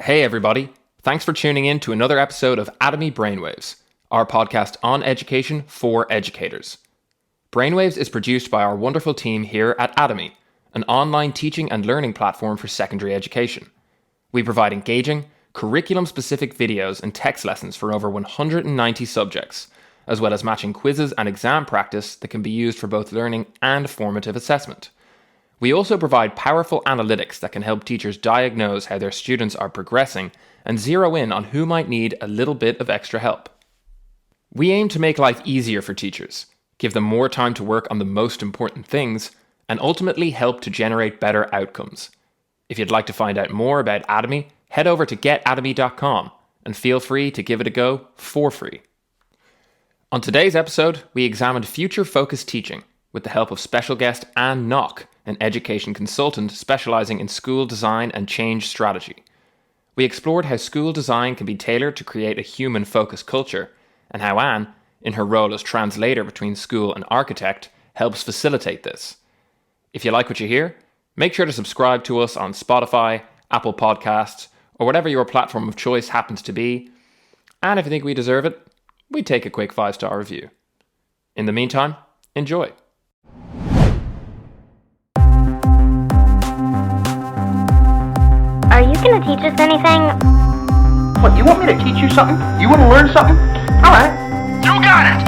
Hey everybody, thanks for tuning in to another episode of Atomi Brainwaves, our podcast on education for educators. Brainwaves is produced by our wonderful team here at Atomi, an online teaching and learning platform for secondary education. We provide engaging, curriculum-specific videos and text lessons for over 190 subjects, as well as matching quizzes and exam practice that can be used for both learning and formative assessment. We also provide powerful analytics that can help teachers diagnose how their students are progressing and zero in on who might need a little bit of extra help. We aim to make life easier for teachers, give them more time to work on the most important things, and ultimately help to generate better outcomes. If you'd like to find out more about Atomi, head over to getatomy.com and feel free to give it a go for free. On today's episode, we examined future-focused teaching with the help of special guest Anne Nock, an education consultant specializing in school design and change strategy. We explored how school design can be tailored to create a human-focused culture, and how Anne, in her role as translator between school and architect, helps facilitate this. If you like what you hear, make sure to subscribe to us on Spotify, Apple Podcasts, or whatever your platform of choice happens to be. And if you think we deserve it, we take a quick 5-star review. In the meantime, enjoy. Are you going to teach us anything? What, you want me to teach you something? You want to learn something? All right. You got it!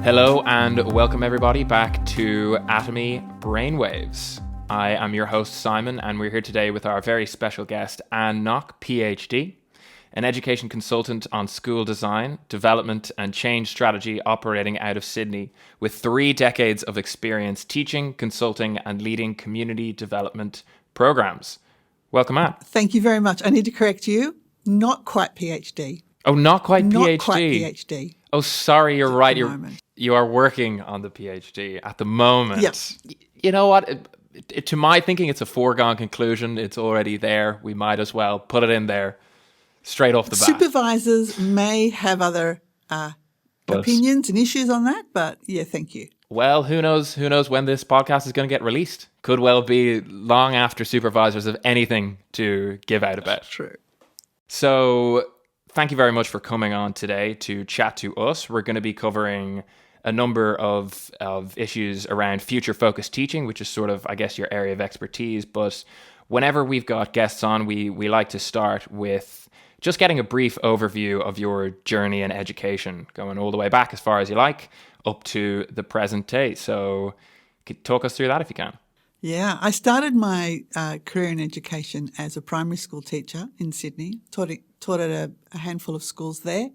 Hello and welcome everybody back to Atomi Brainwaves. I am your host Simon, and we're here today with our very special guest Anne Nock, PhD, an education consultant on school design, development and change strategy operating out of Sydney with 3 decades of experience teaching, consulting and leading community development programs. Welcome, Anne. Thank you very much. I need to correct you. Not quite PhD. Oh, not quite PhD. Not quite PhD. Oh, sorry, you're right. Moment. You are working on the PhD at the moment. Yes. You know what? To my thinking, it's a foregone conclusion. It's already there. We might as well put it in there straight off the bat. Supervisors may have other opinions and issues on that, but yeah, thank you. Well, who knows? Who knows when this podcast is going to get released? Could well be long after supervisors have anything to give out about. True. So thank you very much for coming on today to chat to us. We're going to be covering a number of issues around future-focused teaching, which is sort of, I guess, your area of expertise. But whenever we've got guests on, we like to start with just getting a brief overview of your journey in education, going all the way back as far as you like, up to the present day. So talk us through that if you can. Yeah, I started my career in education as a primary school teacher in Sydney, taught at a handful of schools there.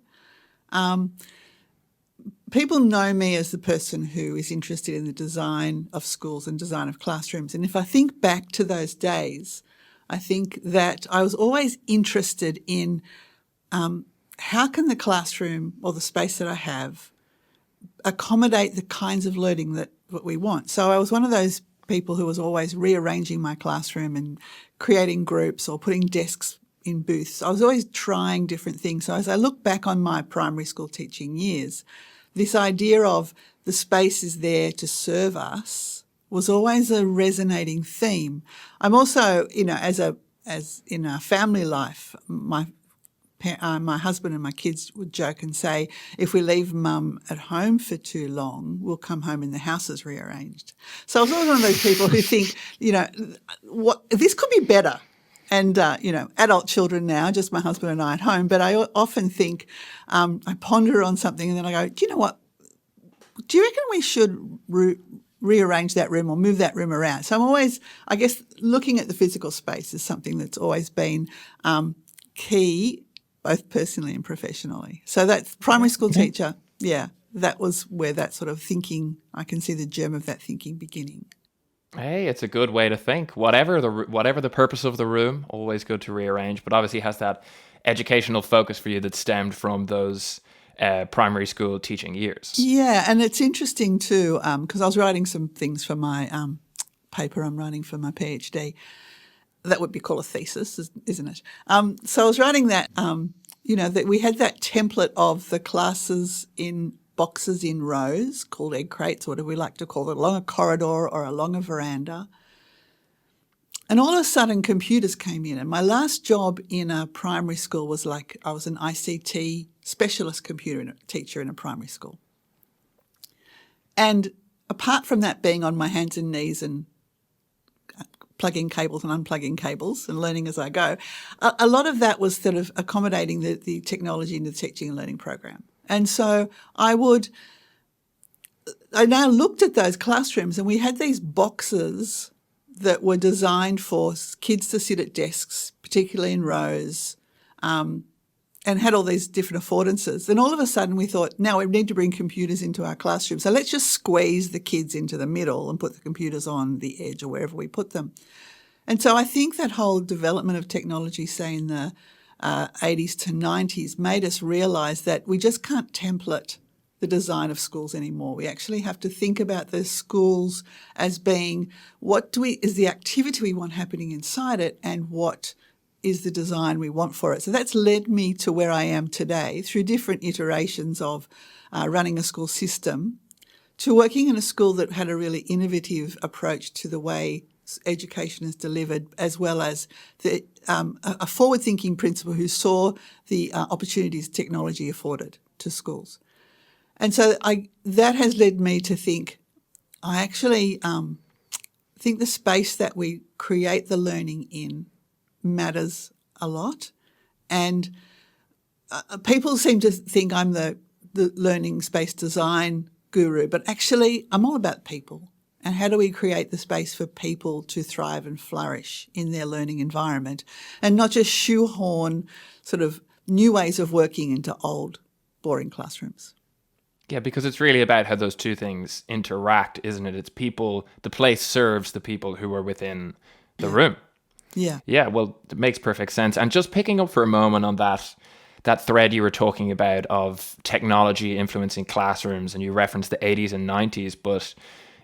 People know me as the person who is interested in the design of schools and design of classrooms. And if I think back to those days, I think that I was always interested in how can the classroom or the space that I have accommodate the kinds of learning that we want. So I was one of those people who was always rearranging my classroom and creating groups or putting desks in booths. I was always trying different things. So as I look back on my primary school teaching years, this idea of the space is there to serve us was always a resonating theme. I'm also, as in our family life, my husband and my kids would joke and say, if we leave mum at home for too long, we'll come home and the house is rearranged. So I was always one of those people who think, this could be better. And, adult children now, just my husband and I at home. But I often think, I ponder on something and then I go, do you know what? Do you reckon we should rearrange that room or move that room around? So I'm always, I guess, looking at the physical space is something that's always been key, both personally and professionally. So that's primary school teacher. Yeah, that was where that sort of thinking, I can see the germ of that thinking beginning. Hey, it's a good way to think. Whatever the purpose of the room, always good to rearrange. But obviously, has that educational focus for you that stemmed from those primary school teaching years. Yeah, and it's interesting too because I was writing some things for my paper I'm writing for my PhD. That would be called a thesis, isn't it? So I was writing that, that we had that template of the classes in boxes in rows called egg crates, or whatever we like to call it, along a corridor or along a veranda. And all of a sudden, computers came in. And my last job in a primary school was I was an ICT specialist teacher in a primary school. And apart from that being on my hands and knees and plugging cables and unplugging cables and learning as I go, a lot of that was sort of accommodating the technology in the teaching and learning program. And so I now looked at those classrooms, and we had these boxes that were designed for kids to sit at desks, particularly in rows, and had all these different affordances. Then all of a sudden we thought, now we need to bring computers into our classroom. So let's just squeeze the kids into the middle and put the computers on the edge or wherever we put them. And so I think that whole development of technology, say in the 80s to 90s, made us realise that we just can't template the design of schools anymore. We actually have to think about the schools as being is the activity we want happening inside it, and what is the design we want for it. So that's led me to where I am today through different iterations of running a school system to working in a school that had a really innovative approach to the way education is delivered, as well as a forward-thinking principal who saw the opportunities technology afforded to schools. And so that has led me to think, I actually think the space that we create the learning in matters a lot. And people seem to think I'm the learning space design guru, but actually I'm all about people. And how do we create the space for people to thrive and flourish in their learning environment, and not just shoehorn sort of new ways of working into old, boring classrooms? Yeah, because it's really about how those two things interact, isn't it? It's people, the place serves the people who are within the room. Yeah. Yeah, well, it makes perfect sense. And just picking up for a moment on that thread you were talking about of technology influencing classrooms, and you referenced the 80s and 90s, but,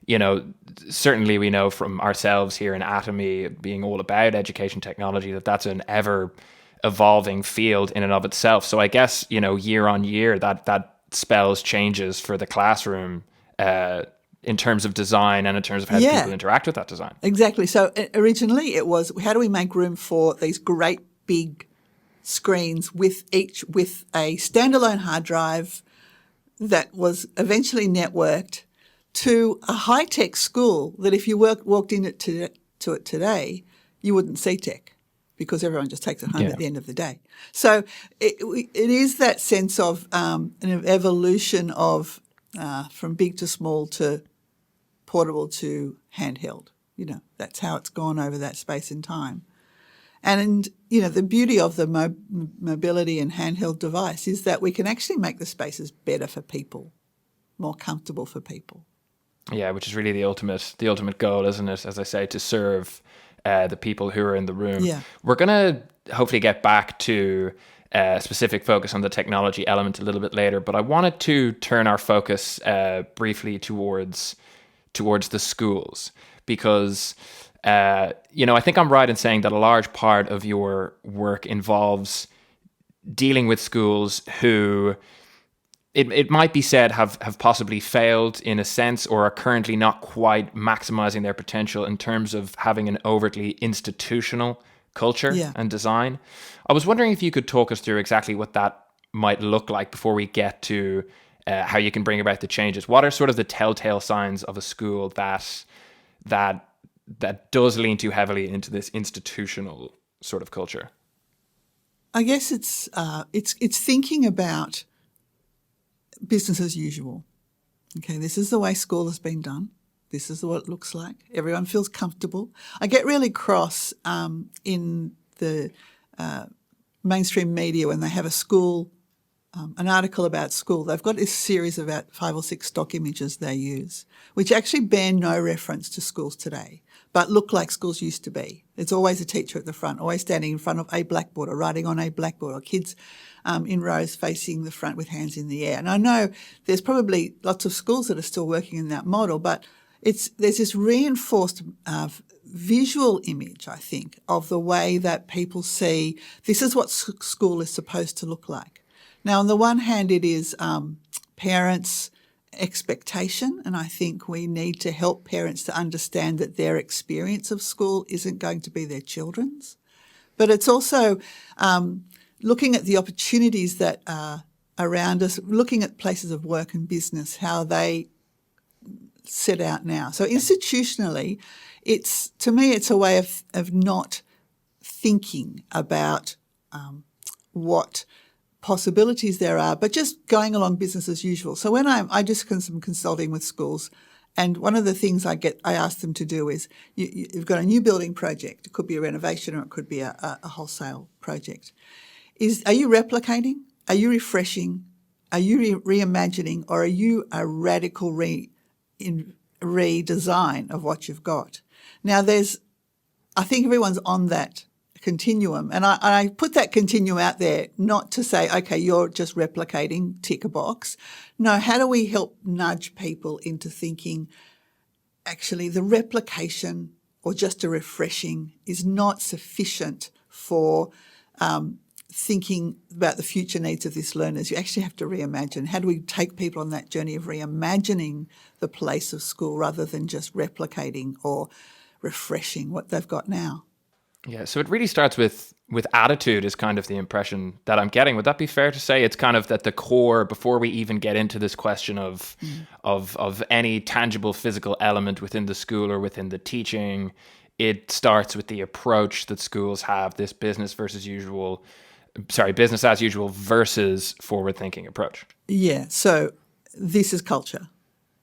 you know, certainly we know from ourselves here in Atomi, being all about education technology, that's an ever evolving field in and of itself. So I guess, you know, year on year, that spells changes for the classroom in terms of design and in terms of how people interact with that design. Exactly. So originally it was, how do we make room for these great big screens with a standalone hard drive that was eventually networked, to a high-tech school that if you walked into it today, you wouldn't see tech, because everyone just takes it home at the end of the day. So it is that sense of an evolution of from big to small to portable to handheld. You know, that's how it's gone over that space and time. And, you know, the beauty of the mobility and handheld device is that we can actually make the spaces better for people, more comfortable for people. Yeah, which is really the ultimate goal, isn't it? As I say, to serve the people who are in the room. Yeah. We're going to hopefully get back to specific focus on the technology element a little bit later, but I wanted to turn our focus briefly towards the schools, because you know, I think I'm right in saying that a large part of your work involves dealing with schools who it might be said have possibly failed in a sense, or are currently not quite maximizing their potential in terms of having an overtly institutional culture and design. I was wondering if you could talk us through exactly what that might look like before we get to how you can bring about the changes. What are sort of the telltale signs of a school that does lean too heavily into this institutional sort of culture? I guess it's thinking about business as usual. Okay, this is the way school has been done. This is what it looks like. Everyone feels comfortable. I get really cross in the mainstream media when they have a school, an article about school. They've got this series of about 5 or 6 stock images they use, which actually bear no reference to schools today, but look like schools used to be. It's always a teacher at the front, always standing in front of a blackboard or writing on a blackboard, or kids in rows facing the front with hands in the air. And I know there's probably lots of schools that are still working in that model, but there's this reinforced visual image, I think, of the way that people see this is what school is supposed to look like. Now, on the one hand, it is parents' expectation, and I think we need to help parents to understand that their experience of school isn't going to be their children's. But it's also looking at the opportunities that are around us, looking at places of work and business, how they set out now. So institutionally, to me, it's a way of not thinking about what possibilities there are, but just going along business as usual. So when I do some consulting with schools, and one of the things I ask them to do is you've got a new building project. It could be a renovation or it could be a wholesale project. Are you replicating? Are you refreshing? Are you reimagining? Or are you a radical redesign of what you've got? Now I think everyone's on that continuum. And I put that continuum out there not to say, okay, you're just replicating, tick a box. No, how do we help nudge people into thinking, actually, the replication or just a refreshing is not sufficient for thinking about the future needs of these learners. You actually have to reimagine. How do we take people on that journey of reimagining the place of school rather than just replicating or refreshing what they've got now? Yeah, so it really starts with attitude is kind of the impression that I'm getting. Would that be fair to say? It's kind of at the core, before we even get into this question of any tangible physical element within the school or within the teaching, it starts with the approach that schools have, this business as usual versus forward-thinking approach. Yeah, so this is culture.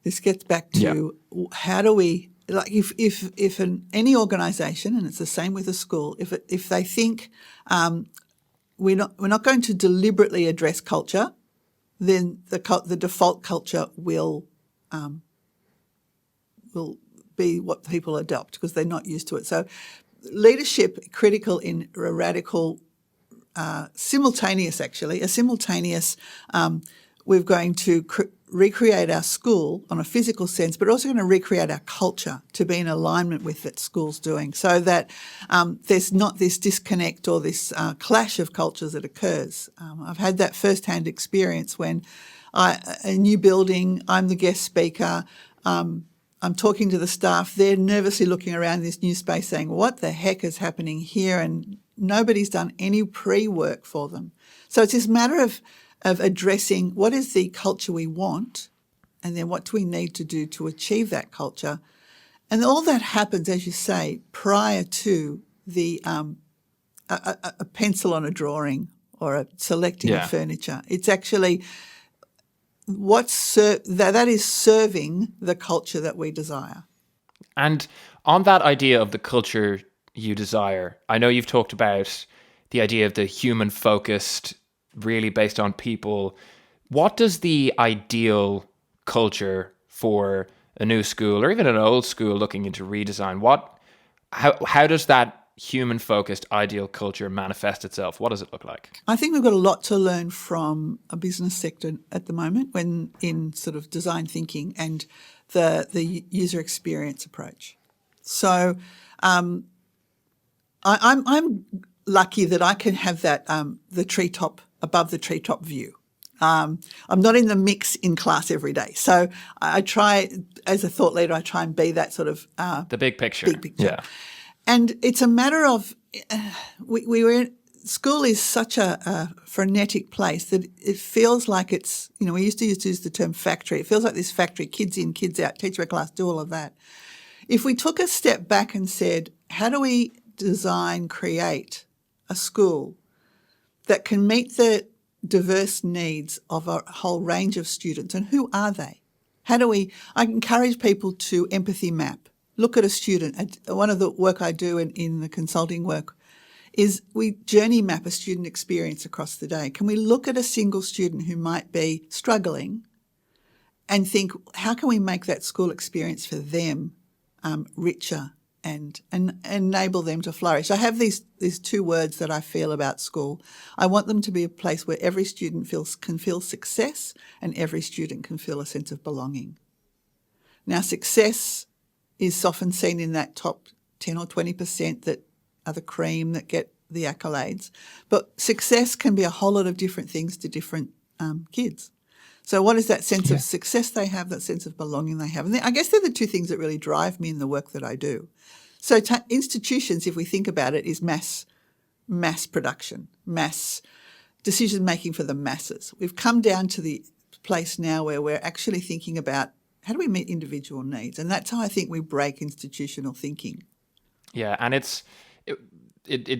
This gets back to how do we, like if any organisation, and it's the same with a school, if they think we're not going to deliberately address culture, then the default culture will be what people adopt because they're not used to it. So leadership critical in a radical simultaneous. We're going to recreate our school on a physical sense, but also going to recreate our culture to be in alignment with that school's doing, so that there's not this disconnect or this clash of cultures that occurs. I've had that first-hand experience when a new building, I'm the guest speaker, I'm talking to the staff, they're nervously looking around this new space saying, what the heck is happening here? And nobody's done any pre-work for them. So it's this matter of addressing what is the culture we want and then what do we need to do to achieve that culture. And all that happens, as you say, prior to the a pencil on a drawing or selecting a furniture. It's actually that is serving the culture that we desire. And on that idea of the culture you desire, I know you've talked about the idea of the human-focused, really based on people. What does the ideal culture for a new school or even an old school looking into redesign, how does that human-focused ideal culture manifest itself? What does it look like? I think we've got a lot to learn from a business sector at the moment when in sort of design thinking and the user experience approach. So I'm lucky that I can have that above the treetop view. I'm not in the mix in class every day. So I try, as a thought leader, I try and be that sort of the big picture. Yeah. And it's a matter of school is such a frenetic place that it feels like it's, we used to use the term factory. It feels like this factory, kids in, kids out, teach by class, do all of that. If we took a step back and said, how do we create a school that can meet the diverse needs of a whole range of students, and who are they? I encourage people to empathy map. Look at a student. One of the work I do in the consulting work is we journey map a student experience across the day. Can we look at a single student who might be struggling and think, how can we make that school experience for them richer and enable them to flourish? I have these two words that I feel about school. I want them to be a place where every student can feel success and every student can feel a sense of belonging. Now, success is often seen in that top 10 or 20% that are the cream that get the accolades. But success can be a whole lot of different things to different kids. So what is that sense of success they have, that sense of belonging they have? And I guess they're the two things that really drive me in the work that I do. So institutions, if we think about it, is mass production, mass decision-making for the masses. We've come down to the place now where we're actually thinking about how do we meet individual needs? And that's how I think we break institutional thinking. Yeah, and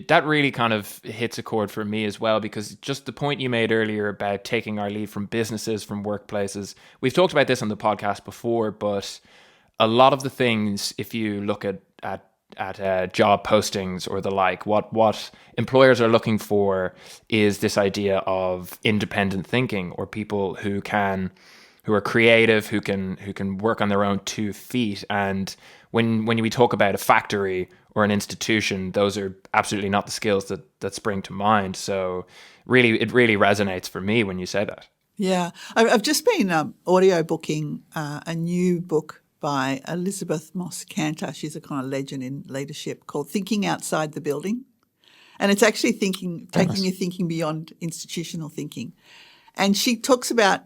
that really kind of hits a chord for me as well, because just the point you made earlier about taking our lead from businesses, from workplaces, we've talked about this on the podcast before, but a lot of the things, if you look at job postings or the like, what employers are looking for is this idea of independent thinking, or people who are creative, who can work on their own 2 feet. And when we talk about a factory or an institution, those are absolutely not the skills that spring to mind. So it really resonates for me when you say that. Yeah. I've just been audio booking a new book by Elizabeth Moss Cantor. She's a kind of legend in leadership, called Thinking Outside the Building. And it's actually taking your thinking beyond institutional thinking. And she talks about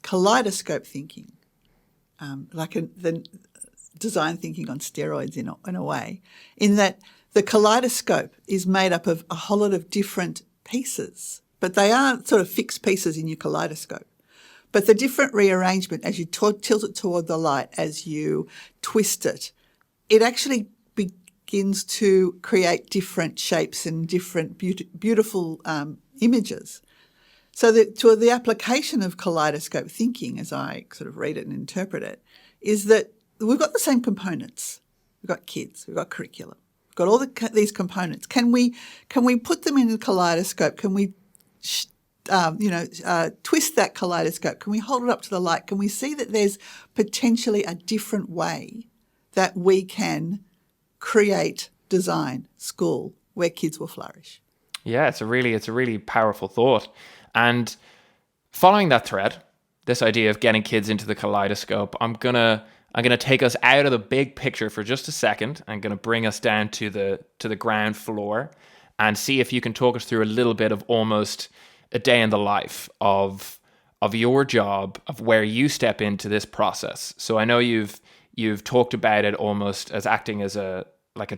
kaleidoscope thinking, the design thinking on steroids in a way, in that the kaleidoscope is made up of a whole lot of different pieces, but they are sort of fixed pieces in your kaleidoscope. But the different rearrangement, as you tilt it toward the light, as you twist it, it actually begins to create different shapes and different beautiful images. So the application of kaleidoscope thinking, as I sort of read it and interpret it, is that we've got the same components. We've got kids, we've got curriculum, we've got all these components. Can we put them in a kaleidoscope? Can we twist that kaleidoscope? Can we hold it up to the light? Can we see that there's potentially a different way that we can create, design, school where kids will flourish? Yeah, it's a really powerful thought. And following that thread, this idea of getting kids into the kaleidoscope, I'm gonna take us out of the big picture for just a second. I'm gonna bring us down to the ground floor and see if you can talk us through a little bit of almost a day in the life of your job, of where you step into this process. So I know you've talked about it almost as acting as a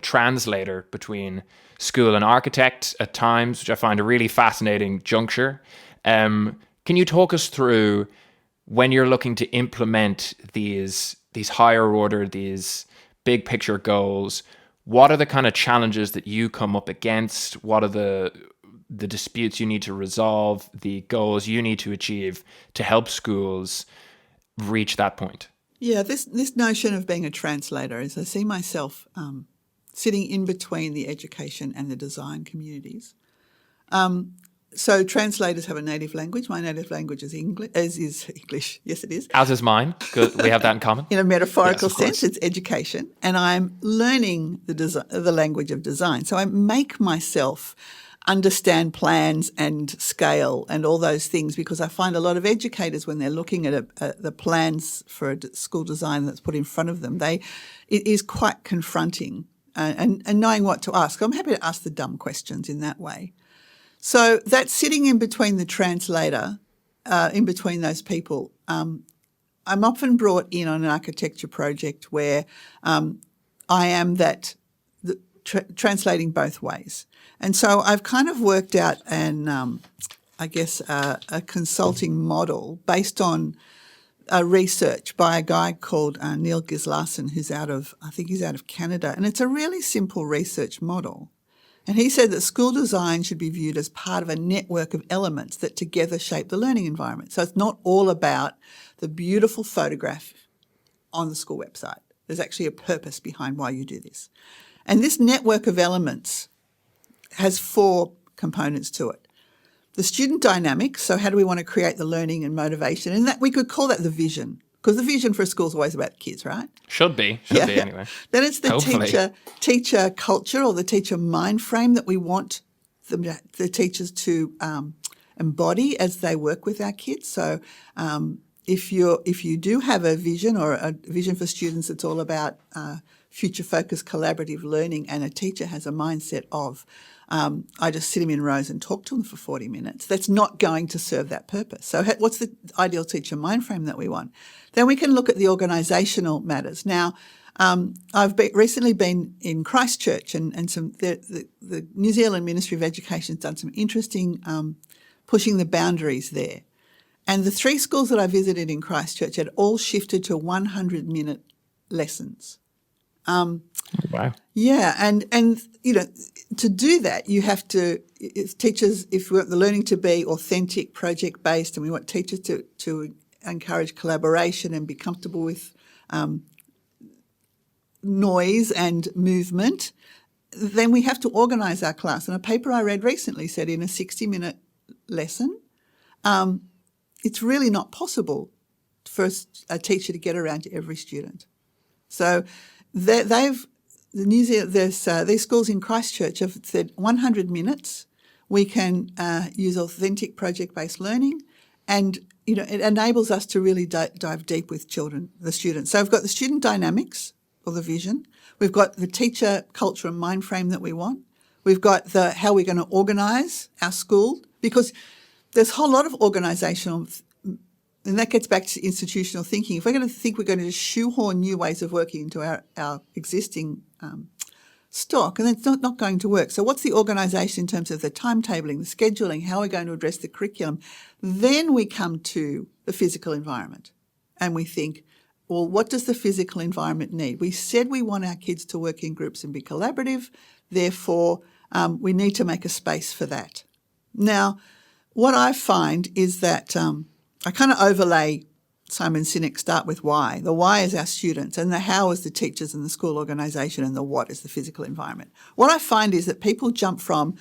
translator between school and architect at times, which I find a really fascinating juncture. Can you talk us through when you're looking to implement these higher order, these big picture goals? What are the kind of challenges that you come up against? What are the disputes you need to resolve, the goals you need to achieve to help schools reach that point? Yeah, this notion of being a translator is I see myself sitting in between the education and the design communities. So translators have a native language. My native language is English. Yes, it is. As is mine. Good. We have that in common. In a metaphorical sense, it's education, and I'm learning the language of design. So I make myself understand plans and scale and all those things, because I find a lot of educators, when they're looking at the plans for a school design that's put in front of them, it is quite confronting and knowing what to ask. I'm happy to ask the dumb questions in that way. So that's sitting in between the translator, in between those people. I'm often brought in on an architecture project where I am translating both ways. And so I've kind of worked out a consulting model based on research by a guy called Neil Gislason, who's out of Canada. And it's a really simple research model. And he said that school design should be viewed as part of a network of elements that together shape the learning environment. So it's not all about the beautiful photograph on the school website. There's actually a purpose behind why you do this. And this network of elements has 4 components to it. The student dynamics, so how do we want to create the learning and motivation? And that we could call that the vision, because the vision for a school is always about the kids, right? Should be anyway. Then it's the teacher culture, or the teacher mind frame that we want the teachers to embody as they work with our kids. So if you do have a vision, or a vision for students, it's all about future-focused collaborative learning and a teacher has a mindset of, I just sit them in rows and talk to them for 40 minutes, that's not going to serve that purpose. So what's the ideal teacher mind frame that we want? Then we can look at the organisational matters. Now, I've recently been in Christchurch and the New Zealand Ministry of Education has done some interesting pushing the boundaries there. And the 3 schools that I visited in Christchurch had all shifted to 100-minute lessons. Wow. Yeah, and to do that, you have to, if teachers, if we want the learning to be authentic, project-based, and we want teachers to encourage collaboration and be comfortable with noise and movement, then we have to organise our class. And a paper I read recently said in a 60-minute lesson, it's really not possible for a teacher to get around to every student. So these schools in Christchurch have said 100 minutes. We can use authentic project-based learning, and it enables us to really dive deep with the students. So we've got the student dynamics or the vision. We've got the teacher culture and mind frame that we want. We've got how we're going to organise our school, because there's a whole lot of organisational, and that gets back to institutional thinking. If we're going to think we're going to just shoehorn new ways of working into our existing stock, and it's not going to work. So what's the organisation in terms of the timetabling, the scheduling, how we're going to address the curriculum? Then we come to the physical environment and we think, well, what does the physical environment need? We said we want our kids to work in groups and be collaborative, therefore we need to make a space for that. Now, what I find is that I kind of overlay Simon Sinek's Start with Why. The why is our students, and the how is the teachers and the school organisation, and the what is the physical environment. What I find is that people jump from,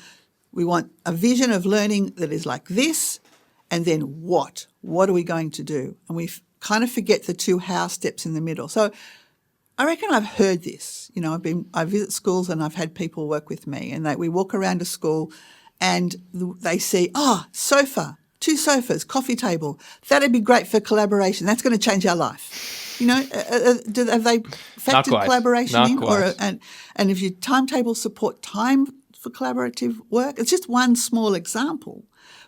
we want a vision of learning that is like this, and then what? What are we going to do? And we kind of forget the 2 how steps in the middle. So I reckon I've heard this. I visit schools and I've had people work with me, and we walk around a school and they see, sofa, 2 sofas, coffee table. That'd be great for collaboration. That's going to change our life. Have they factored collaboration in? And if your timetable support time for collaborative work, it's just one small example,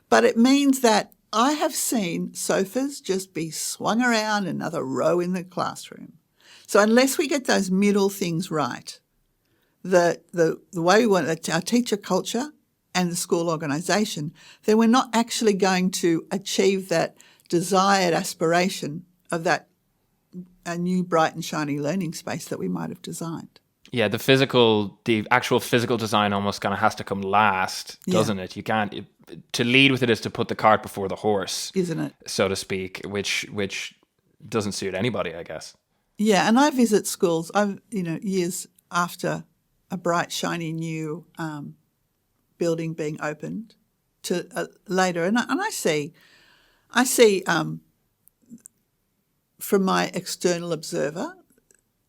but it means that I have seen sofas just be swung around another row in the classroom. So unless we get those middle things right, the way we want our teacher culture and the school organisation, then we're not actually going to achieve that desired aspiration of a new bright and shiny learning space that we might have designed. Yeah, the actual physical design almost kind of has to come last, doesn't it? You can't, to lead with it is to put the cart before the horse, isn't it? So to speak, which doesn't suit anybody, I guess. Yeah, and I visit schools, years after a bright, shiny new building being opened to later, and I see from my external observer,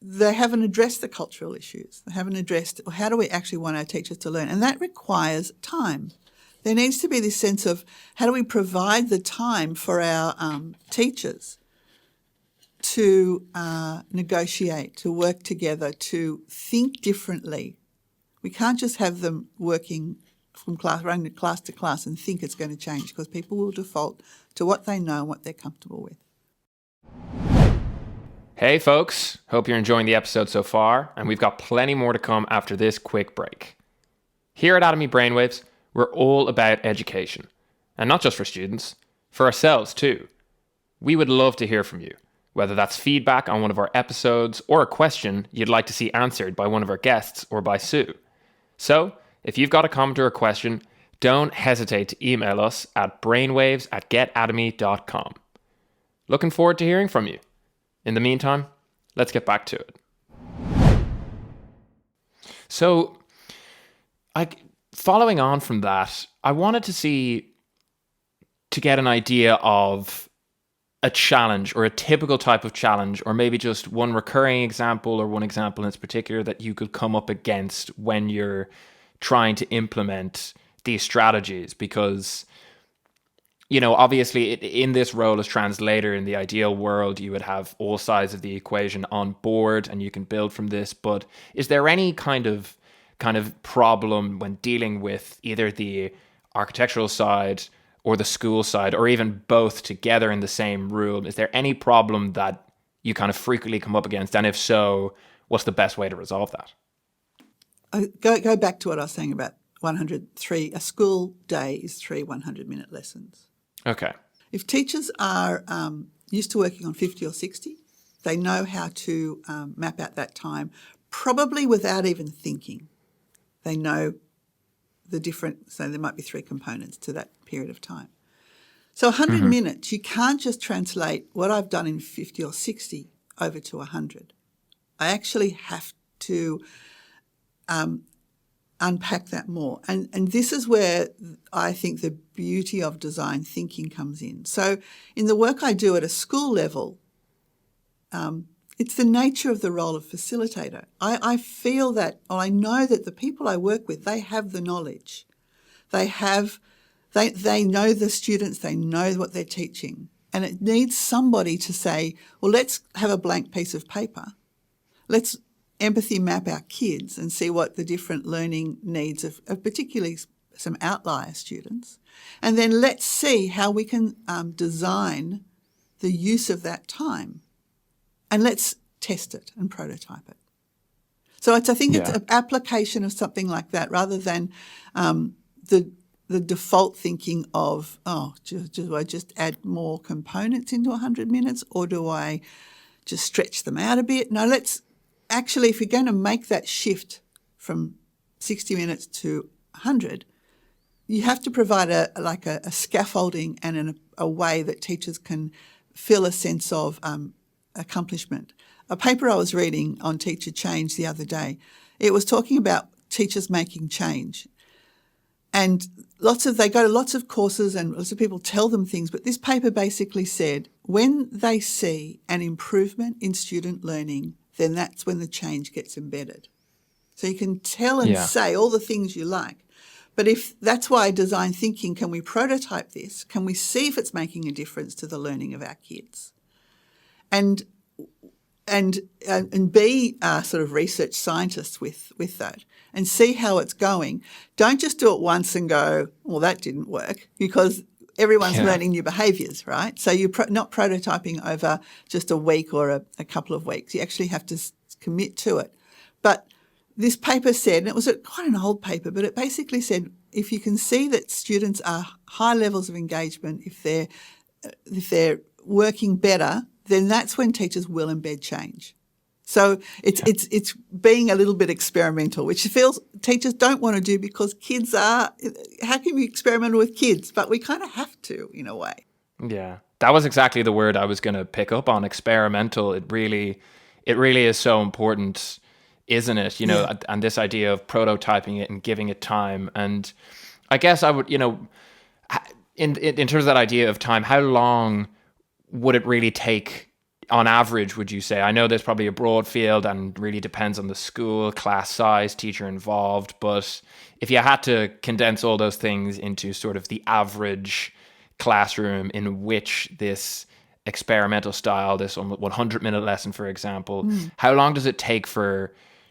they haven't addressed the cultural issues. They haven't addressed how do we actually want our teachers to learn, and that requires time. There needs to be this sense of how do we provide the time for our teachers to negotiate, to work together, to think differently. We can't just have them working from running class to class and think it's going to change, because people will default to what they know and what they're comfortable with. Hey folks, hope you're enjoying the episode so far, and we've got plenty more to come after this quick break. Here at Atomi Brainwaves, we're all about education, and not just for students, for ourselves too. We would love to hear from you, whether that's feedback on one of our episodes or a question you'd like to see answered by one of our guests or by Sue. So, if you've got a comment or a question, don't hesitate to email us at brainwaves@getatomy.com. Looking forward to hearing from you. In the meantime, let's get back to it. So, following on from that, I wanted to get an idea of a challenge or a typical type of challenge, or maybe just one recurring example or one example in particular that you could come up against when you're trying to implement these strategies. Because, obviously in this role as translator, in the ideal world, you would have all sides of the equation on board and you can build from this. But is there any kind of problem when dealing with either the architectural side or the school side, or even both together in the same room? Is there any problem that you kind of frequently come up against? And if so, what's the best way to resolve that? Go back to what I was saying about 103. A school day is 3 100-minute lessons. Okay. If teachers are used to working on 50 or 60, they know how to map out that time, probably without even thinking. They know the different, so there might be 3 components to that period of time. So 100 minutes, you can't just translate what I've done in 50 or 60 over to 100. I actually have to unpack that more. And this is where I think the beauty of design thinking comes in. So in the work I do at a school level, it's the nature of the role of facilitator. I feel that, or I know that the people I work with, they have the knowledge. They know the students, they know what they're teaching. And it needs somebody to say, well, let's have a blank piece of paper. Let's empathy map our kids and see what the different learning needs of particularly some outlier students. And then let's see how we can design the use of that time. And let's test it and prototype it. So I think it's an application of something like that rather than the default thinking of, do I just add more components into 100 minutes or do I just stretch them out a bit? No, let's actually, if you're going to make that shift from 60 minutes to 100, you have to provide a scaffolding and a way that teachers can feel a sense of accomplishment. A paper I was reading on teacher change the other day, it was talking about teachers making change. And they go to lots of courses and lots of people tell them things, but this paper basically said when they see an improvement in student learning, then that's when the change gets embedded. So you can tell and say all the things you like. But if that's why design thinking, can we prototype this? Can we see if it's making a difference to the learning of our kids? And be sort of research scientists with that and see how it's going. Don't just do it once and go, well, that didn't work, because everyone's learning new behaviours, right? So you're not prototyping over just a week or a couple of weeks. You actually have to commit to it. But this paper said, and it was quite an old paper, but it basically said if you can see that students are high levels of engagement, if they're working better, then that's when teachers will embed change. So it's being a little bit experimental, which feels teachers don't want to do because kids are, how can we experiment with kids? But we kind of have to in a way. Yeah, that was exactly the word I was going to pick up on, experimental. It really is so important, isn't it? And this idea of prototyping it and giving it time. And I guess I would, in terms of that idea of time, how long would it really take on average, would you say? I know there's probably a broad field and really depends on the school, class size, teacher involved, but if you had to condense all those things into sort of the average classroom in which this experimental style, this 100-minute lesson, for example, how long does it take to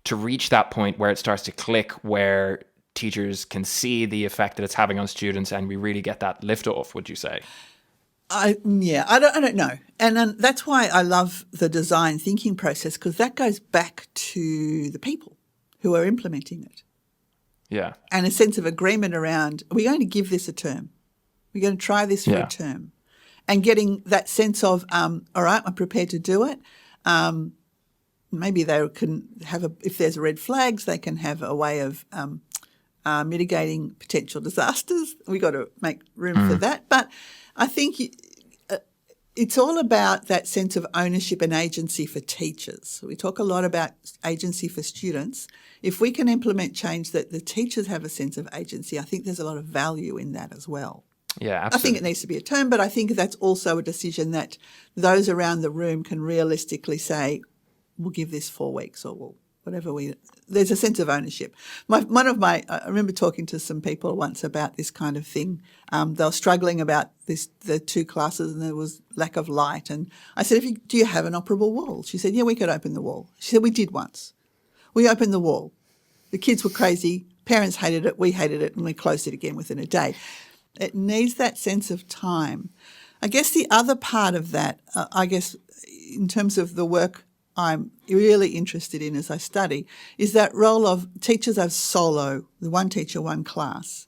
reach that point where it starts to click, where teachers can see the effect that it's having on students and we really get that lift off, would you say? I don't know. And that's why I love the design thinking process, because that goes back to the people who are implementing it. Yeah. And a sense of agreement around, are we going to give this a term? We're going to try this for a term. And getting that sense of, all right, I'm prepared to do it. Maybe they can have if there's red flags, they can have a way of mitigating potential disasters. We've got to make room for that. But I think it's all about that sense of ownership and agency for teachers. We talk a lot about agency for students. If we can implement change that the teachers have a sense of agency, I think there's a lot of value in that as well. Yeah, absolutely. I think it needs to be a term, but I think that's also a decision that those around the room can realistically say, we'll give this 4 weeks or there's a sense of ownership. I remember talking to some people once about this kind of thing. They were struggling about the two classes, and there was lack of light. And I said, do you have an operable wall? She said, yeah, we could open the wall. She said, we did once. We opened the wall. The kids were crazy. Parents hated it. We hated it, and we closed it again within a day. It needs that sense of time. I guess the other part of that, in terms of the work I'm really interested in as I study, is that role of teachers as solo, the one teacher, one class,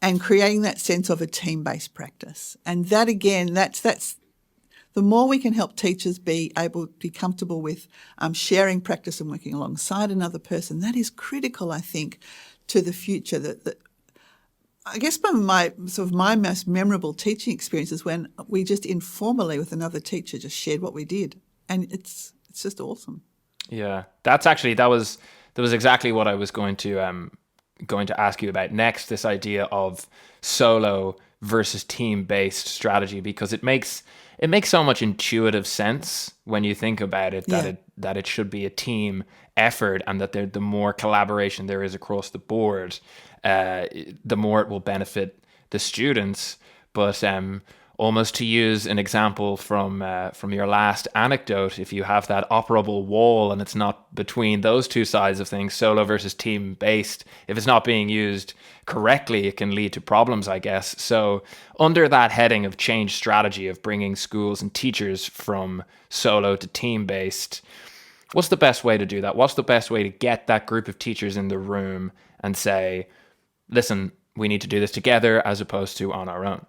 and creating that sense of a team-based practice. And that again, that's the more we can help teachers be able to be comfortable with sharing practice and working alongside another person, that is critical, I think, to the future. That I guess my most memorable teaching experience is when we just informally with another teacher just shared what we did, and it's just awesome. Yeah, that was exactly what I was going to ask you about next. This idea of solo versus team-based strategy, because it makes so much intuitive sense when you think about it, that it should be a team effort, and that the more collaboration there is across the board, the more it will benefit the students. But almost to use an example from your last anecdote, if you have that operable wall and it's not between those two sides of things, solo versus team-based, if it's not being used correctly, it can lead to problems, I guess. So under that heading of change strategy, of bringing schools and teachers from solo to team-based, what's the best way to do that? What's the best way to get that group of teachers in the room and say, listen, we need to do this together as opposed to on our own?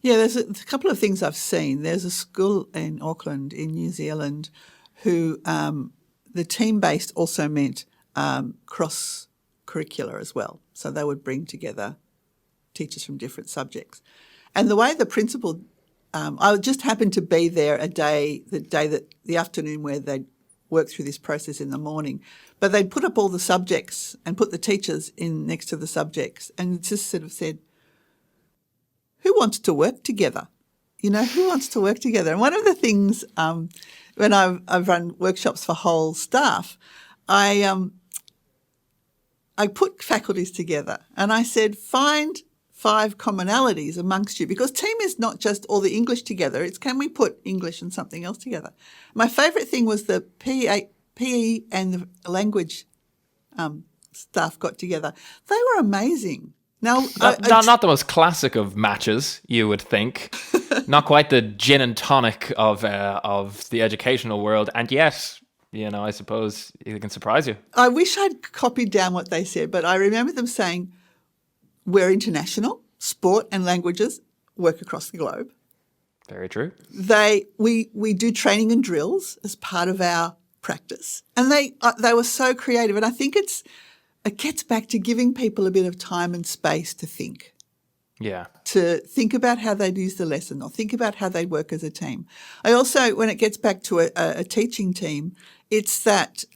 Yeah, there's a couple of things I've seen. There's a school in Auckland in New Zealand who the team-based also meant cross-curricular as well. So they would bring together teachers from different subjects. And the way the principal, I just happened to be there the afternoon where they'd work through this process in the morning, but they'd put up all the subjects and put the teachers in next to the subjects and just sort of said, who wants to work together? Who wants to work together? And one of the things when I've run workshops for whole staff, I put faculties together and I said, find 5 commonalities amongst you, because team is not just all the English together. It's can we put English and something else together? My favourite thing was the PE and the language staff got together. They were amazing. Now, not the most classic of matches, you would think. Not quite the gin and tonic of the educational world, and yet, I suppose it can surprise you. I wish I'd copied down what they said, but I remember them saying, we're international, sport and languages work across the globe. Very true. We do training and drills as part of our practice, and they were so creative, and I think it gets back to giving people a bit of time and space to think. Yeah. To think about how they'd use the lesson or think about how they'd work as a team. I also, when it gets back to a teaching team, it's that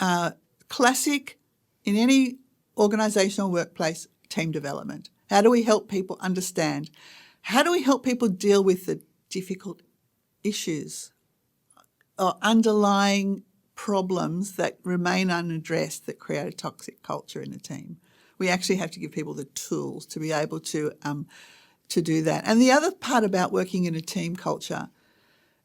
classic in any organisational workplace team development. How do we help people understand? How do we help people deal with the difficult issues or underlying problems that remain unaddressed that create a toxic culture in a team? We actually have to give people the tools to be able to do that. And the other part about working in a team culture,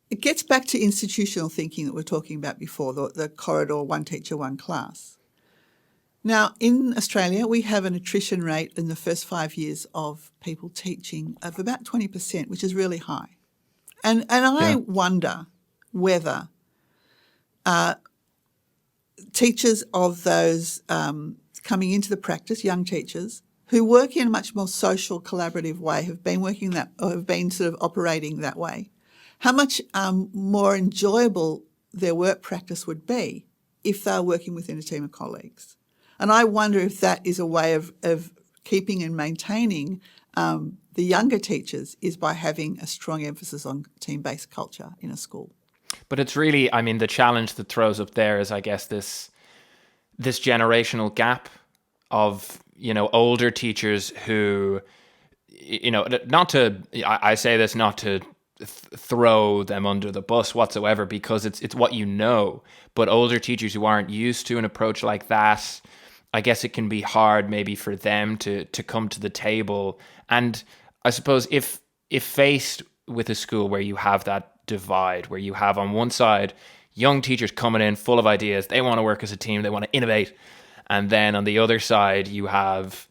it gets back to institutional thinking that we were talking about before, the corridor, one teacher, one class. Now, in Australia, we have an attrition rate in the first 5 years of people teaching of about 20%, which is really high. And I wonder whether teachers of those coming into the practice, young teachers, who work in a much more social, collaborative way, have been sort of operating that way, how much more enjoyable their work practice would be if they were working within a team of colleagues. And I wonder if that is a way of keeping and maintaining the younger teachers is by having a strong emphasis on team-based culture in a school. But it's really, the challenge that throws up there is, I guess, this generational gap of, older teachers who, I say this not to throw them under the bus whatsoever, because it's what you know. But older teachers who aren't used to an approach like that, I guess it can be hard maybe for them to come to the table. And I suppose if faced with a school where you have that divide, where you have on one side young teachers coming in full of ideas, they want to work as a team, they want to innovate, and then on the other side you have,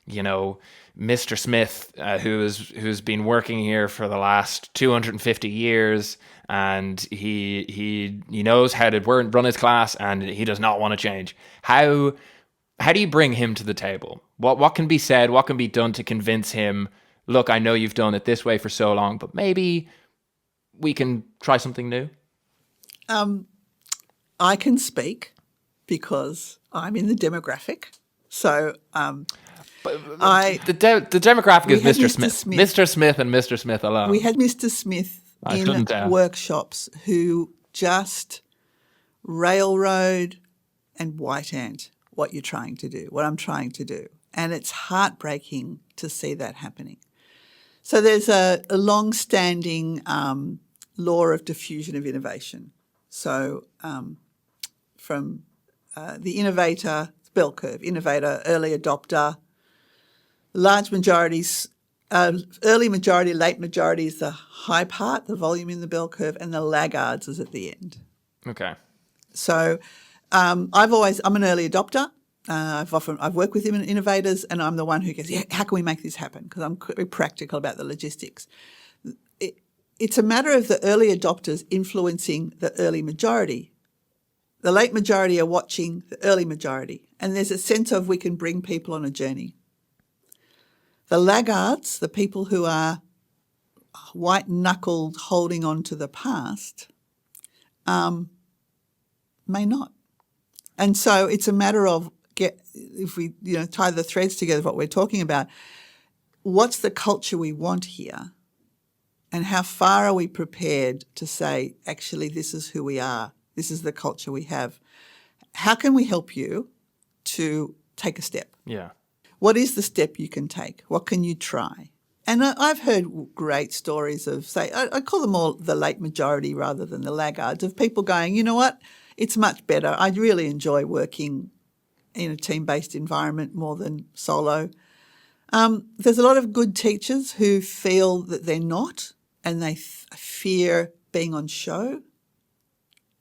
you know, Mr. Smith, who's been working here for the last 250 years, and he knows how to run his class, and he does not want to change. How do you bring him to the table? What can be said? What can be done to convince him? Look, I know you've done it this way for so long, but maybe we can try something new. I can speak because I'm in the demographic. So the demographic is Mr. Smith. Mr. Smith and Mr. Smith alone. We had Mr. Smith in workshops who just railroad and white ant what you're trying to do, what I'm trying to do. And it's heartbreaking to see that happening. So there's a long-standing law of diffusion of innovation. So from the innovator, bell curve, innovator, early adopter, large majorities, early majority, late majority is the high part, the volume in the bell curve, and the laggards is at the end. Okay. So I'm an early adopter. I've worked with innovators, and I'm the one who goes, yeah, how can we make this happen? Because I'm very practical about the logistics. It's a matter of the early adopters influencing the early majority. The late majority are watching the early majority, and there's a sense of we can bring people on a journey. The laggards, the people who are white-knuckled holding on to the past, may not. And so it's a matter of, if we tie the threads together of what we're talking about, what's the culture we want here, and how far are we prepared to say, actually, this is who we are, this is the culture we have. How can we help you to take a step? Yeah. What is the step you can take? What can you try? And I've heard great stories of, say, I call them all the late majority rather than the laggards, of people going, you know what, it's much better. I really enjoy working in a team-based environment more than solo. There's a lot of good teachers who feel that they're not, and they fear being on show.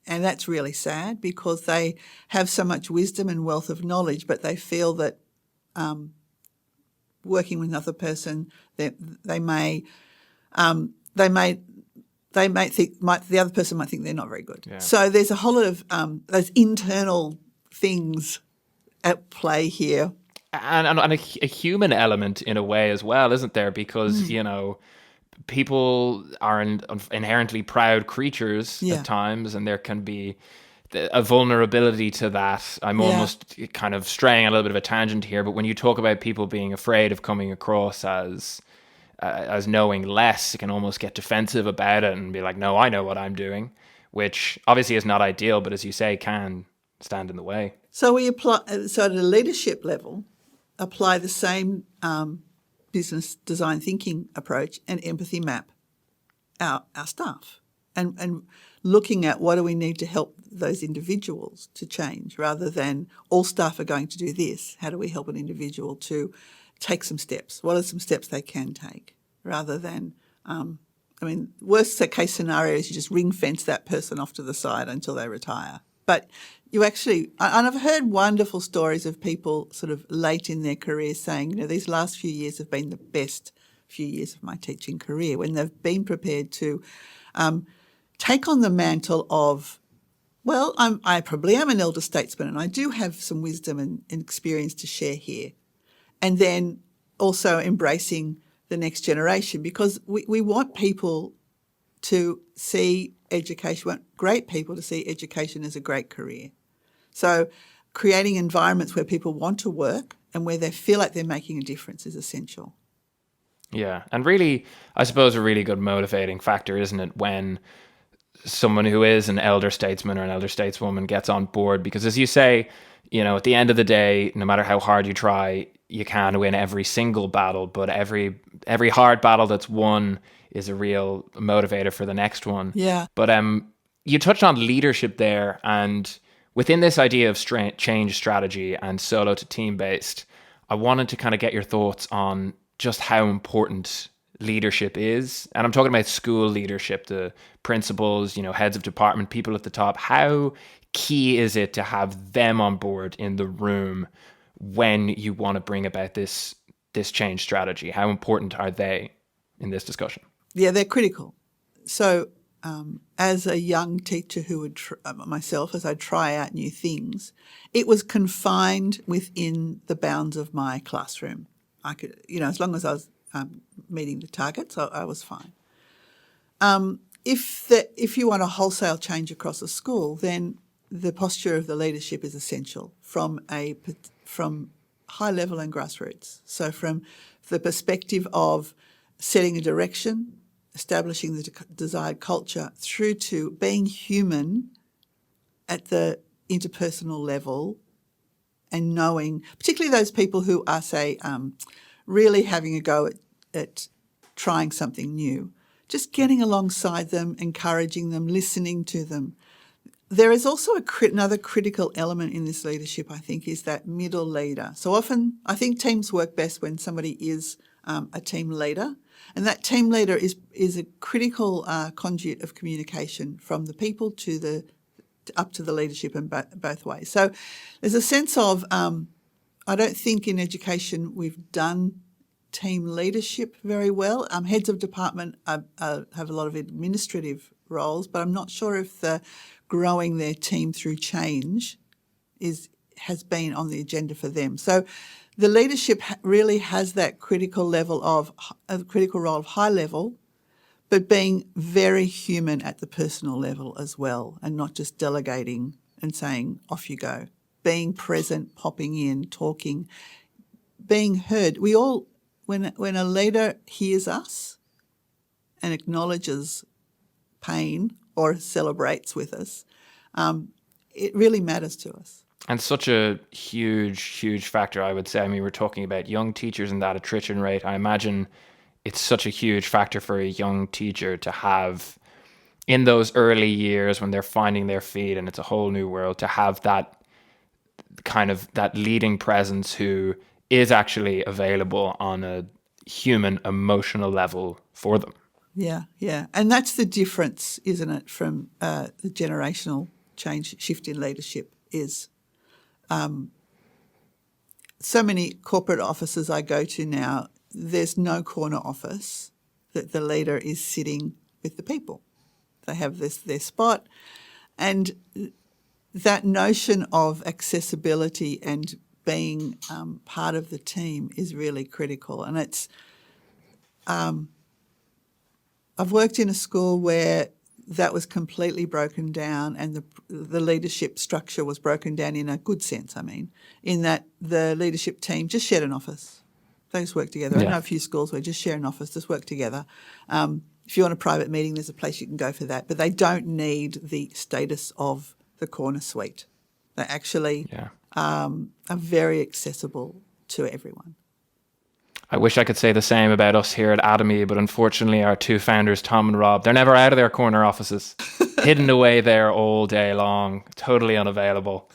And that's really sad, because they have so much wisdom and wealth of knowledge, but they feel that working with another person, they may think the other person might think they're not very good. Yeah. So there's a whole lot of those internal things at play here, and a human element in a way as well, isn't there? Because people are inherently proud creatures at times, and there can be a vulnerability to that. I'm almost kind of straying a little bit of a tangent here, but when you talk about people being afraid of coming across as knowing less, it can almost get defensive about it and be like, no, I know what I'm doing, which obviously is not ideal, but as you say, can stand in the way. So we apply, so at a leadership level, apply the same business design thinking approach and empathy map our staff, and looking at what do we need to help those individuals to change, rather than all staff are going to do this. How do we help an individual to take some steps? What are some steps they can take, rather than, worst case scenario is you just ring fence that person off to the side until they retire. But you actually, and I've heard wonderful stories of people sort of late in their career saying, these last few years have been the best few years of my teaching career, when they've been prepared to take on the mantle of, well, I probably am an elder statesman, and I do have some wisdom and experience to share here. And then also embracing the next generation, because we want people to see education, we want great people to see education as a great career. So creating environments where people want to work and where they feel like they're making a difference is essential. Yeah, and really, I suppose a really good motivating factor, isn't it, when someone who is an elder statesman or an elder stateswoman gets on board? Because as you say, at the end of the day, no matter how hard you try, you can win every single battle, but every hard battle that's won is a real motivator for the next one. Yeah. But you touched on leadership there, and within this idea of change strategy and solo to team based, I wanted to kind of get your thoughts on just how important leadership is. And I'm talking about school leadership, the principals, heads of department, people at the top. How key is it to have them on board in the room when you want to bring about this change strategy? How important are they in this discussion? Yeah, they're critical. So as a young teacher who would, myself, as I try out new things, it was confined within the bounds of my classroom. I could, as long as I was meeting the targets, I was fine. If you want a wholesale change across a school, then the posture of the leadership is essential from high level and grassroots. So from the perspective of setting a direction, establishing the desired culture, through to being human at the interpersonal level and knowing, particularly those people who are, say, really having a go at trying something new, just getting alongside them, encouraging them, listening to them. There is also another critical element in this leadership, I think, is that middle leader. So often I think teams work best when somebody is a team leader, and that team leader is a critical conduit of communication from the people up to the leadership in both ways. So there's a sense of, I don't think in education we've done team leadership very well. Heads of department have a lot of administrative roles, but I'm not sure if the growing their team through change has been on the agenda for them. So the leadership really has that critical role of high level, but being very human at the personal level as well, and not just delegating and saying, off you go. Being present, popping in, talking, being heard. We all, when a leader hears us and acknowledges pain or celebrates with us, it really matters to us. And such a huge factor, I would say. I mean, we're talking about young teachers and that attrition rate. I imagine it's such a huge factor for a young teacher to have in those early years when they're finding their feet and it's a whole new world, to have that kind of that leading presence who is actually available on a human emotional level for them. Yeah. And that's the difference, isn't it, from the generational shift in leadership is so many corporate offices I go to now, there's no corner office that the leader is sitting with the people. They have their spot, and that notion of accessibility and being part of the team is really critical. And it's I've worked in a school where that was completely broken down, and the leadership structure was broken down in a good sense, in that the leadership team just shared an office. They just work together. Yeah. I know a few schools where just share an office, just work together. If you want a private meeting, there's a place you can go for that. But they don't need the status of the corner suite. They actually are very accessible to everyone. I wish I could say the same about us here at Atomi, but unfortunately our two founders, Tom and Rob, they're never out of their corner offices, hidden away there all day long, totally unavailable.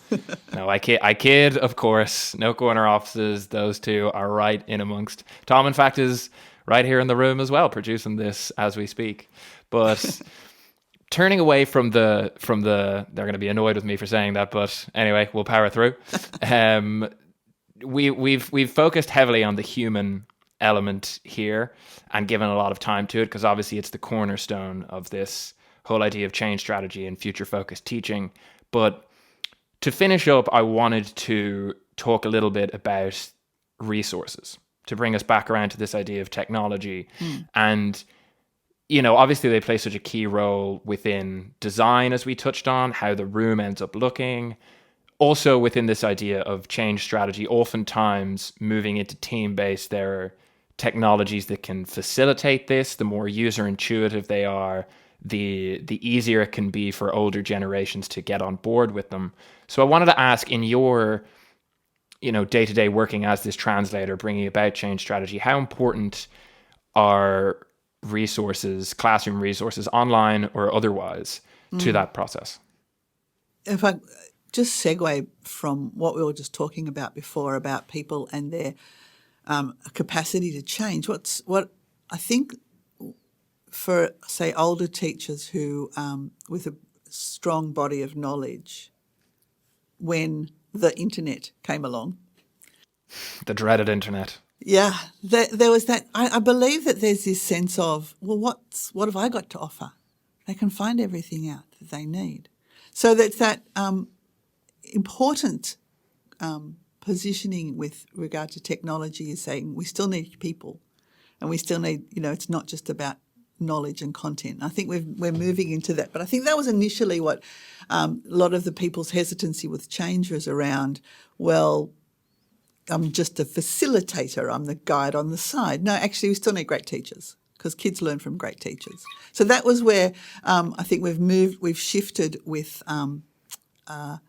No, I kid, of course. No corner offices. Those two are right in amongst. Tom, in fact, is right here in the room as well, producing this as we speak. But turning away from the, they're going to be annoyed with me for saying that, but anyway, we'll power through. We've focused heavily on the human element here and given a lot of time to it because obviously it's the cornerstone of this whole idea of change strategy and future focused teaching. But to finish up, I wanted to talk a little bit about resources to bring us back around to this idea of technology. And, obviously they play such a key role within design, as we touched on, how the room ends up looking. Also within this idea of change strategy, oftentimes moving into team-based, there are technologies that can facilitate this. The more user intuitive they are, the easier it can be for older generations to get on board with them. So I wanted to ask, in your day-to-day working as this translator, bringing about change strategy, how important are resources, classroom resources, online or otherwise, to that process? If I just segue from what we were just talking about before about people and their capacity to change, what I think for, say, older teachers who with a strong body of knowledge, when the internet came along, The dreaded internet. yeah, there was that. I believe that there's this sense of, well, what have I got to offer? They can find everything out that they need. So that's that important positioning with regard to technology is saying we still need people, and we still need, it's not just about knowledge and content. I think we're moving into that. But I think that was initially what a lot of the people's hesitancy with change was around, well, I'm just a facilitator, I'm the guide on the side. No, actually we still need great teachers because kids learn from great teachers. So that was where I think we've shifted with the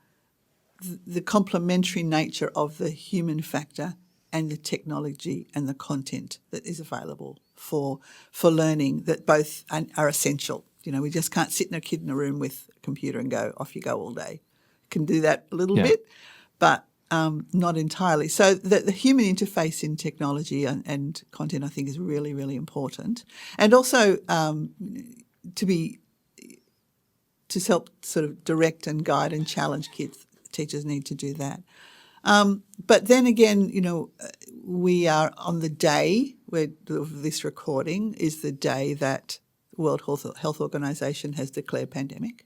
complementary nature of the human factor and the technology and the content that is available for learning, that both are essential. We just can't sit in a kid in a room with a computer and go, off you go all day. Can do that a little bit, but not entirely. So the human interface in technology and content, I think, is really, really important. And also to help sort of direct and guide and challenge kids, teachers need to do that. But then again, we are on the day where this recording is the day that the World Health Organization has declared pandemic.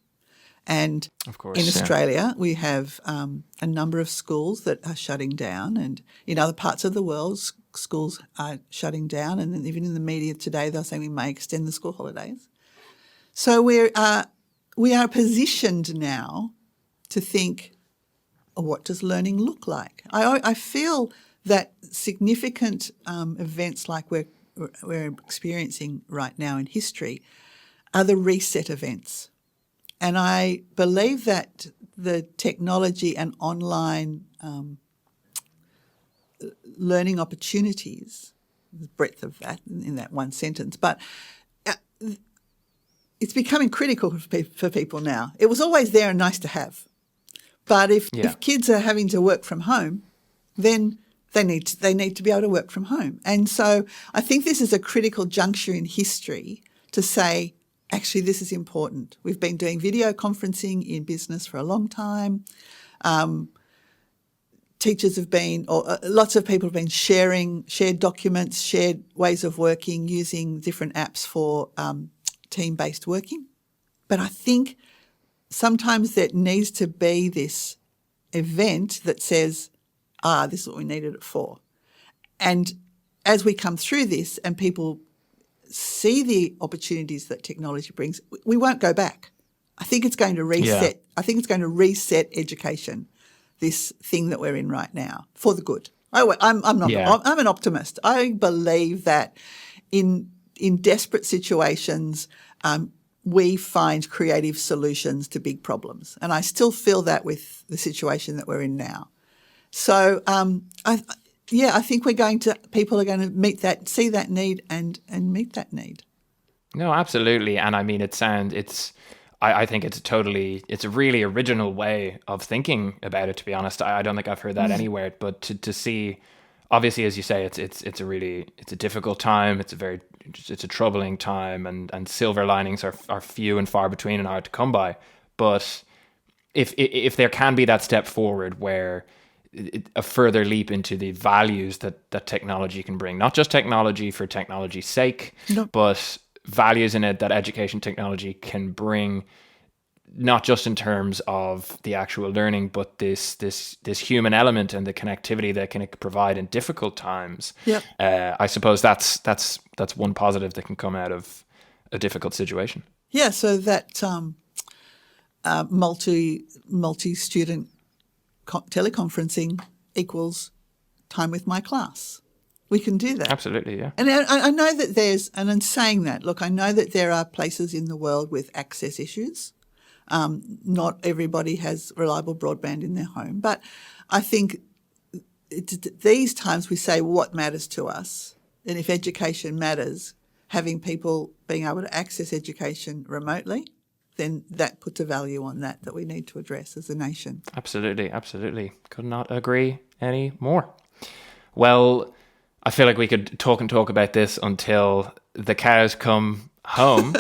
And of course, in Australia, we have a number of schools that are shutting down, and in other parts of the world, schools are shutting down. And even in the media today, they're saying we may extend the school holidays. So we are positioned now to think, what does learning look like? I feel that significant events like we're experiencing right now in history are the reset events. And I believe that the technology and online learning opportunities, the breadth of that in that one sentence, but it's becoming critical for people now. It was always there and nice to have. But if kids are having to work from home, then they need to be able to work from home. And so I think this is a critical juncture in history to say, actually, this is important. We've been doing video conferencing in business for a long time. Teachers have been, or lots of people have been shared documents, shared ways of working, using different apps for team-based working. But I think sometimes there needs to be this event that says, this is what we needed it for. And as we come through this and people see the opportunities that technology brings, we won't go back. I think it's going to reset. Yeah. I think it's going to reset education, this thing that we're in right now, for the good. I'm an optimist. I believe that in desperate situations, we find creative solutions to big problems. And I still feel that with the situation that we're in now. So I think people are going to see that need and meet that need. No, absolutely. And I mean, I think it's a really original way of thinking about it, to be honest. I don't think I've heard that anywhere, but to see, obviously, as you say, it's a difficult time. It's a troubling time, and silver linings are few and far between and hard to come by. But if there can be that step forward where a further leap into the values that technology can bring, not just technology for technology's sake, but values in it that education technology can bring, not just in terms of the actual learning, but this human element and the connectivity that can provide in difficult times. Yep. I suppose that's one positive that can come out of a difficult situation. Yeah. So that multi-student teleconferencing equals time with my class. We can do that. Absolutely, yeah. And I know that and in saying that, look, I know that there are places in the world with access issues. Not everybody has reliable broadband in their home, but I think these times we say what matters to us. And if education matters, having people being able to access education remotely, then that puts a value on that we need to address as a nation. Absolutely, absolutely. Could not agree any more. Well, I feel like we could talk about this until the cows come home,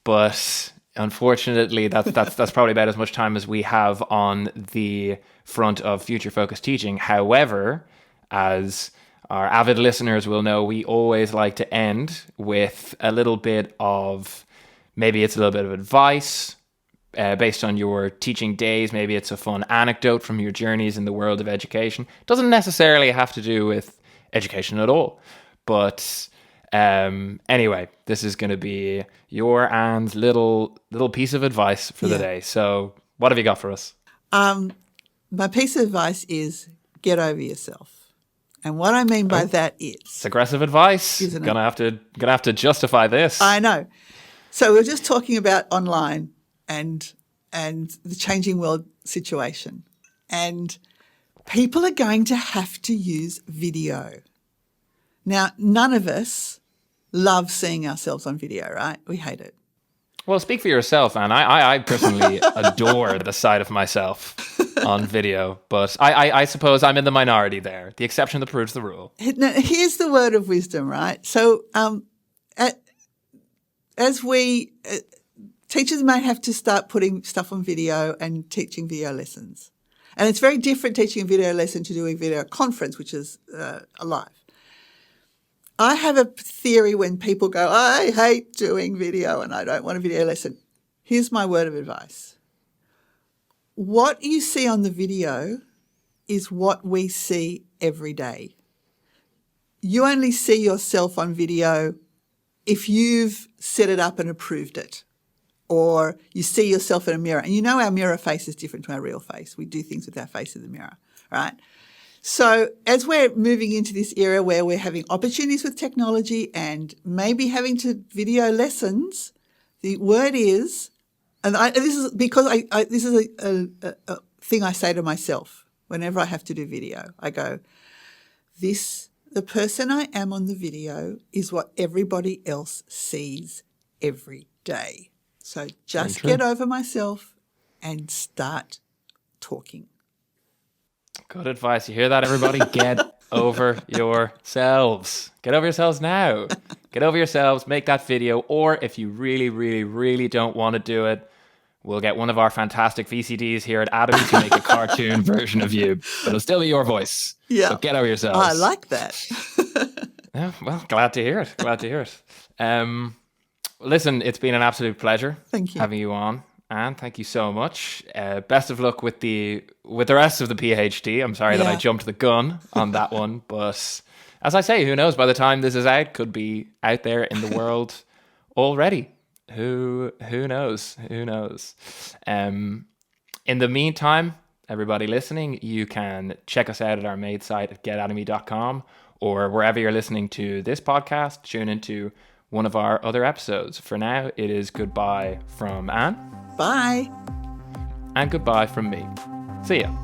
but unfortunately, that's probably about as much time as we have on the front of future focused teaching. However, as our avid listeners will know, we always like to end with a little bit of, maybe it's a little bit of advice based on your teaching days. Maybe it's a fun anecdote from your journeys in the world of education. Doesn't necessarily have to do with education at all. But anyway, this is going to be your Anne's little piece of advice for the day. So what have you got for us? My piece of advice is get over yourself. And what I mean by that is... It's aggressive advice. Isn't it? Gonna have to justify this. I know. So we're just talking about online and the changing world situation. And people are going to have to use video. Now, none of us love seeing ourselves on video, right? We hate it. Well, speak for yourself, Anne. I personally adore the sight of myself on video, but I suppose I'm in the minority there. The exception that proves the rule. Now, here's the word of wisdom, right? So teachers may have to start putting stuff on video and teaching video lessons. And it's very different teaching a video lesson to doing video conference, which is live. I have a theory when people go, I hate doing video and I don't want a video lesson. Here's my word of advice. What you see on the video is what we see every day. You only see yourself on video if you've set it up and approved it, or you see yourself in a mirror. And you know our mirror face is different to our real face. We do things with our face in the mirror, right? So as we're moving into this era where we're having opportunities with technology and maybe having to video lessons, the word is, and this is because this is a thing I say to myself whenever I have to do video. I go, the person I am on the video is what everybody else sees every day. So just get over myself and start talking. Good advice. You hear that, everybody? Get over yourselves. Get over yourselves now. Get over yourselves. Make that video. Or if you really, really, really don't want to do it, we'll get one of our fantastic VCDs here at Atomi to make a cartoon version of you. But it'll still be your voice. Yeah. So get over yourselves. I like that. Yeah, well, glad to hear it. Glad to hear it. Listen, it's been an absolute pleasure. Thank you. Having you on. Anne, thank you so much. Best of luck with the rest of the PhD. I'm sorry that I jumped the gun on that one, but as I say, who knows? By the time this is out, could be out there in the world already. Who knows? Who knows? In the meantime, everybody listening, you can check us out at our main site at getatomy.com, or wherever you're listening to this podcast, tune into one of our other episodes. For now, it is goodbye from Anne. Bye. And goodbye from me. See ya.